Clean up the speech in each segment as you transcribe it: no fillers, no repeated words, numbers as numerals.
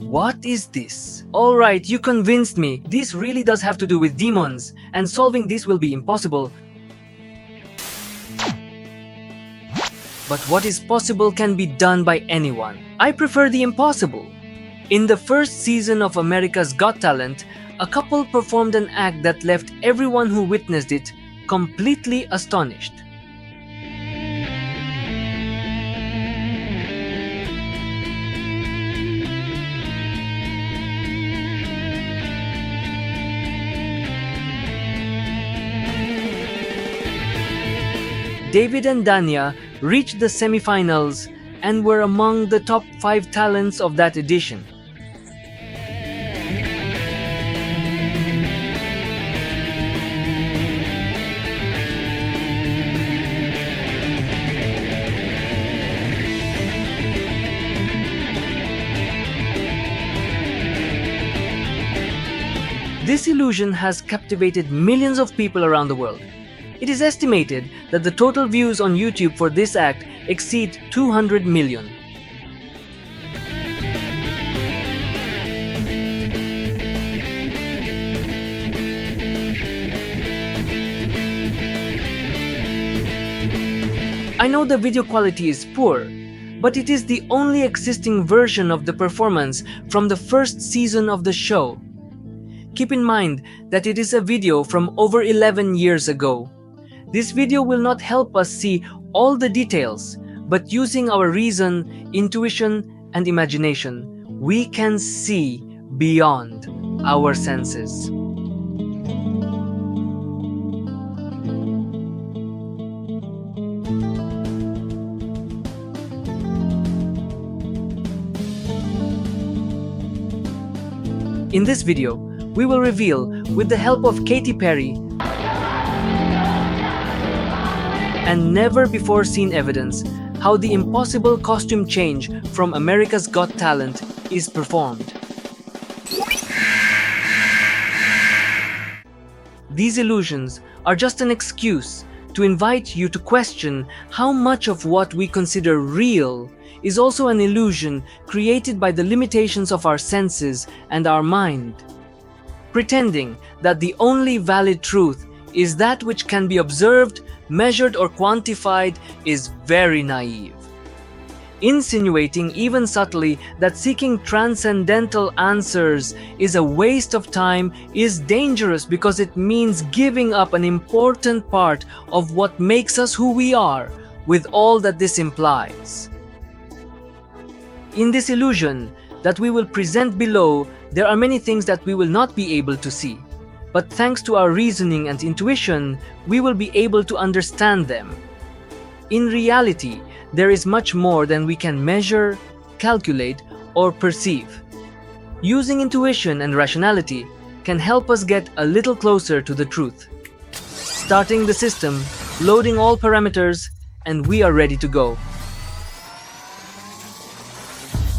What is this? Alright, you convinced me. This really does have to do with demons, and solving this will be impossible. But what is possible can be done by anyone. I prefer the impossible. In the first season of America's Got Talent, a couple performed an act that left everyone who witnessed it completely astonished. David and Danya reached the semifinals and were among the top 5 talents of that edition. This illusion has captivated millions of people around the world. It is estimated that the total views on YouTube for this act exceed 200 million. I know the video quality is poor, but it is the only existing version of the performance from the first season of the show. Keep in mind that it is a video from over 11 years ago. This video will not help us see all the details, but using our reason, intuition, and imagination, we can see beyond our senses. In this video, we will reveal, with the help of Katy Perry, and never-before-seen evidence, how the impossible costume change from America's Got Talent is performed. These illusions are just an excuse to invite you to question how much of what we consider real is also an illusion created by the limitations of our senses and our mind. Pretending that the only valid truth is that which can be observed, measured, or quantified is very naive. Insinuating, even subtly, that seeking transcendental answers is a waste of time is dangerous because it means giving up an important part of what makes us who we are, with all that this implies. In this illusion that we will present below, there are many things that we will not be able to see. But thanks to our reasoning and intuition, we will be able to understand them. In reality, there is much more than we can measure, calculate, or perceive. Using intuition and rationality can help us get a little closer to the truth. Starting the system, loading all parameters, and we are ready to go.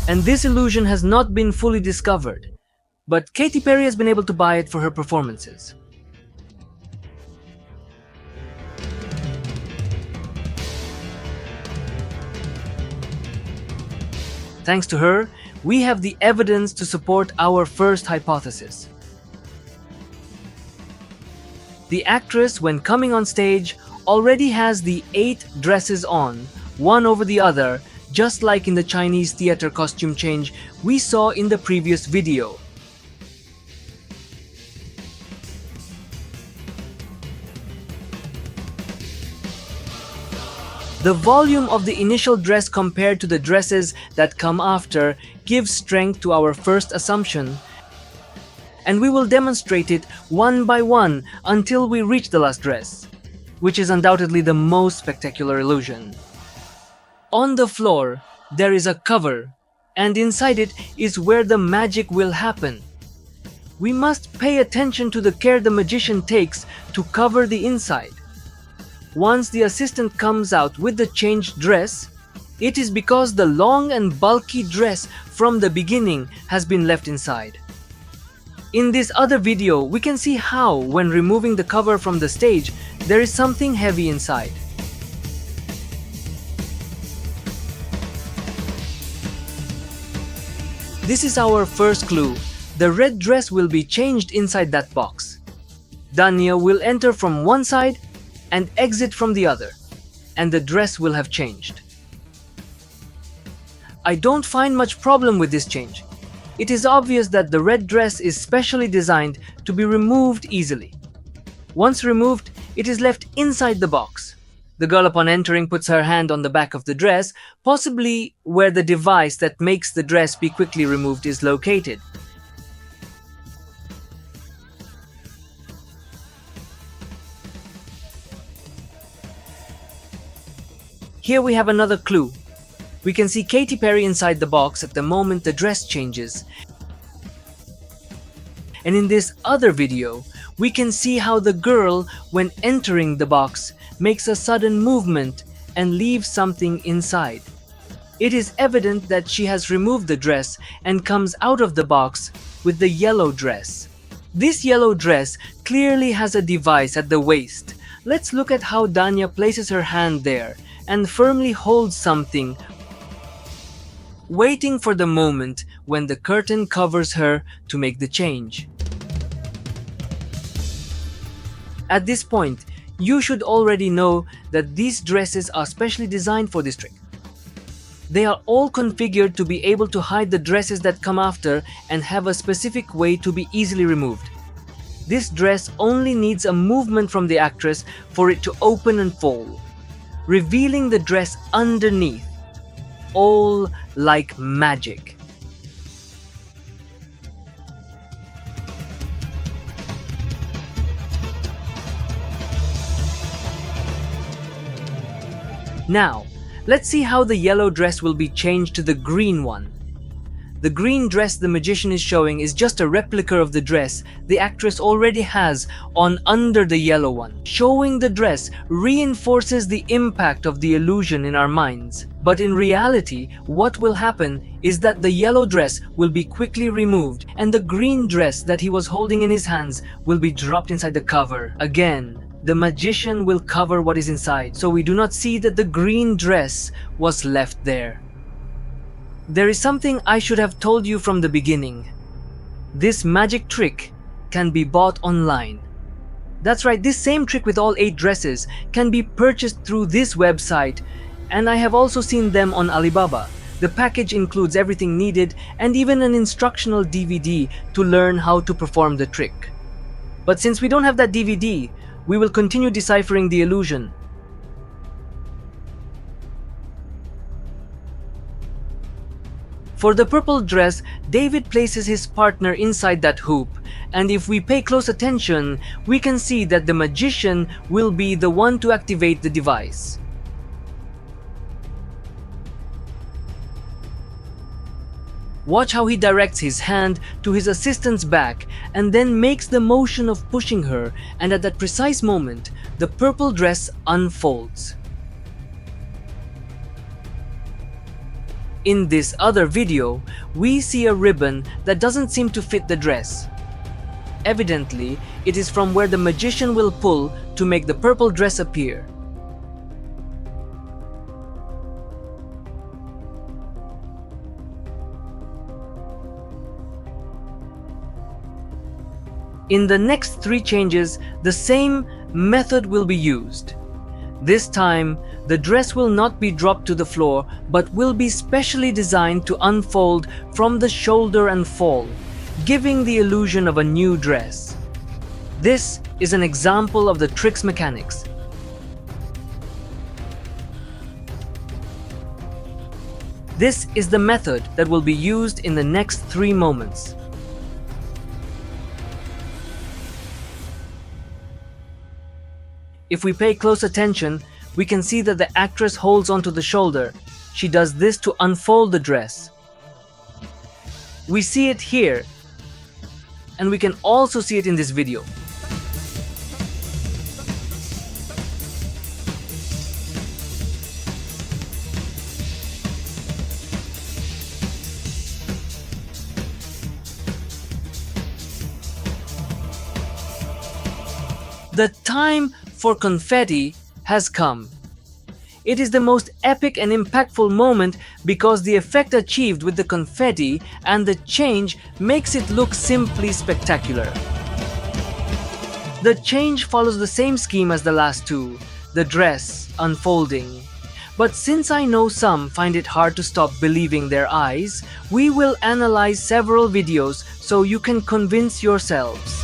And this illusion has not been fully discovered, but Katy Perry has been able to buy it for her performances. Thanks to her, we have the evidence to support our first hypothesis. The actress, when coming on stage, already has the 8 dresses on, one over the other, just like in the Chinese theater costume change we saw in the previous video. The volume of the initial dress compared to the dresses that come after gives strength to our first assumption, and we will demonstrate it one by one until we reach the last dress, which is undoubtedly the most spectacular illusion. On the floor, there is a cover, and inside it is where the magic will happen. We must pay attention to the care the magician takes to cover the inside. Once the assistant comes out with the changed dress, it is because the long and bulky dress from the beginning has been left inside. In this other video, we can see how, when removing the cover from the stage, there is something heavy inside. This is our first clue. The red dress will be changed inside that box. Danya will enter from one side and exit from the other, and the dress will have changed. I don't find much problem with this change. It is obvious that the red dress is specially designed to be removed easily. Once removed, it is left inside the box. The girl upon entering puts her hand on the back of the dress, possibly where the device that makes the dress be quickly removed is located. Here we have another clue. We can see Katy Perry inside the box at the moment the dress changes. And in this other video, we can see how the girl, when entering the box, makes a sudden movement and leaves something inside. It is evident that she has removed the dress and comes out of the box with the yellow dress. This yellow dress clearly has a device at the waist. Let's look at how Danya places her hand there and firmly holds something, waiting for the moment when the curtain covers her to make the change. At this point, you should already know that these dresses are specially designed for this trick. They are all configured to be able to hide the dresses that come after and have a specific way to be easily removed. This dress only needs a movement from the actress for it to open and fall, revealing the dress underneath, all like magic. Now, let's see how the yellow dress will be changed to the green one. The green dress the magician is showing is just a replica of the dress the actress already has on under the yellow one. Showing the dress reinforces the impact of the illusion in our minds. But in reality, what will happen is that the yellow dress will be quickly removed and the green dress that he was holding in his hands will be dropped inside the cover. Again, the magician will cover what is inside, so we do not see that the green dress was left there. There is something I should have told you from the beginning. This magic trick can be bought online. That's right, this same trick with all 8 dresses can be purchased through this website, and I have also seen them on Alibaba. The package includes everything needed and even an instructional DVD to learn how to perform the trick. But since we don't have that DVD, we will continue deciphering the illusion. For the purple dress, David places his partner inside that hoop, and if we pay close attention, we can see that the magician will be the one to activate the device. Watch how he directs his hand to his assistant's back and then makes the motion of pushing her, and at that precise moment, the purple dress unfolds. In this other video, we see a ribbon that doesn't seem to fit the dress. Evidently, it is from where the magician will pull to make the purple dress appear. In the next 3 changes, the same method will be used. This time, the dress will not be dropped to the floor, but will be specially designed to unfold from the shoulder and fall, giving the illusion of a new dress. This is an example of the trick's mechanics. This is the method that will be used in the next 3 moments. If we pay close attention, we can see that the actress holds onto the shoulder. She does this to unfold the dress. We see it here, and we can also see it in this video. The time for confetti has come. It is the most epic and impactful moment because the effect achieved with the confetti and the change makes it look simply spectacular. The change follows the same scheme as the last two, the dress unfolding. But since I know some find it hard to stop believing their eyes, we will analyze several videos so you can convince yourselves.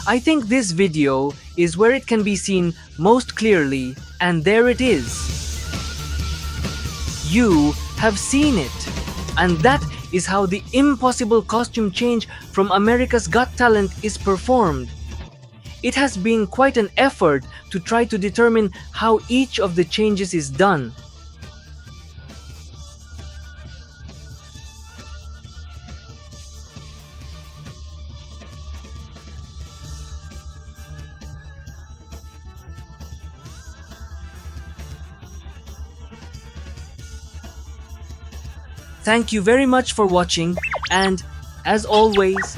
I think this video is where it can be seen most clearly, and there it is. You have seen it. And that is how the impossible costume change from America's Got Talent is performed. It has been quite an effort to try to determine how each of the changes is done. Thank you very much for watching, and as always,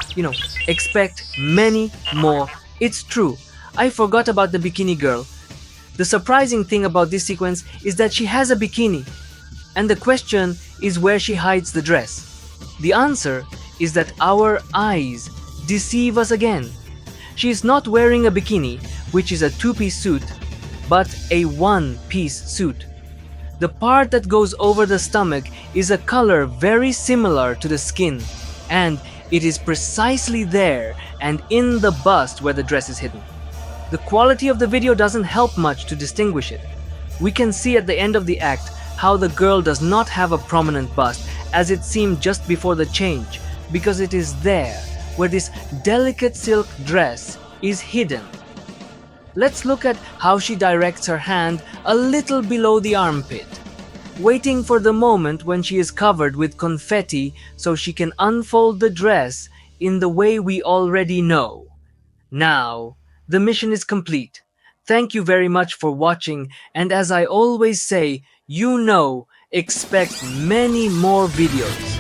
expect many more. It's true, I forgot about the bikini girl. The surprising thing about this sequence is that she has a bikini, and the question is where she hides the dress. The answer is that our eyes deceive us again. She is not wearing a bikini, which is a two-piece suit, but a one-piece suit. The part that goes over the stomach is a color very similar to the skin, and it is precisely there and in the bust where the dress is hidden. The quality of the video doesn't help much to distinguish it. We can see at the end of the act how the girl does not have a prominent bust as it seemed just before the change, because it is there where this delicate silk dress is hidden. Let's look at how she directs her hand a little below the armpit, waiting for the moment when she is covered with confetti so she can unfold the dress in the way we already know. Now, the mission is complete. Thank you very much for watching, and as I always say, expect many more videos.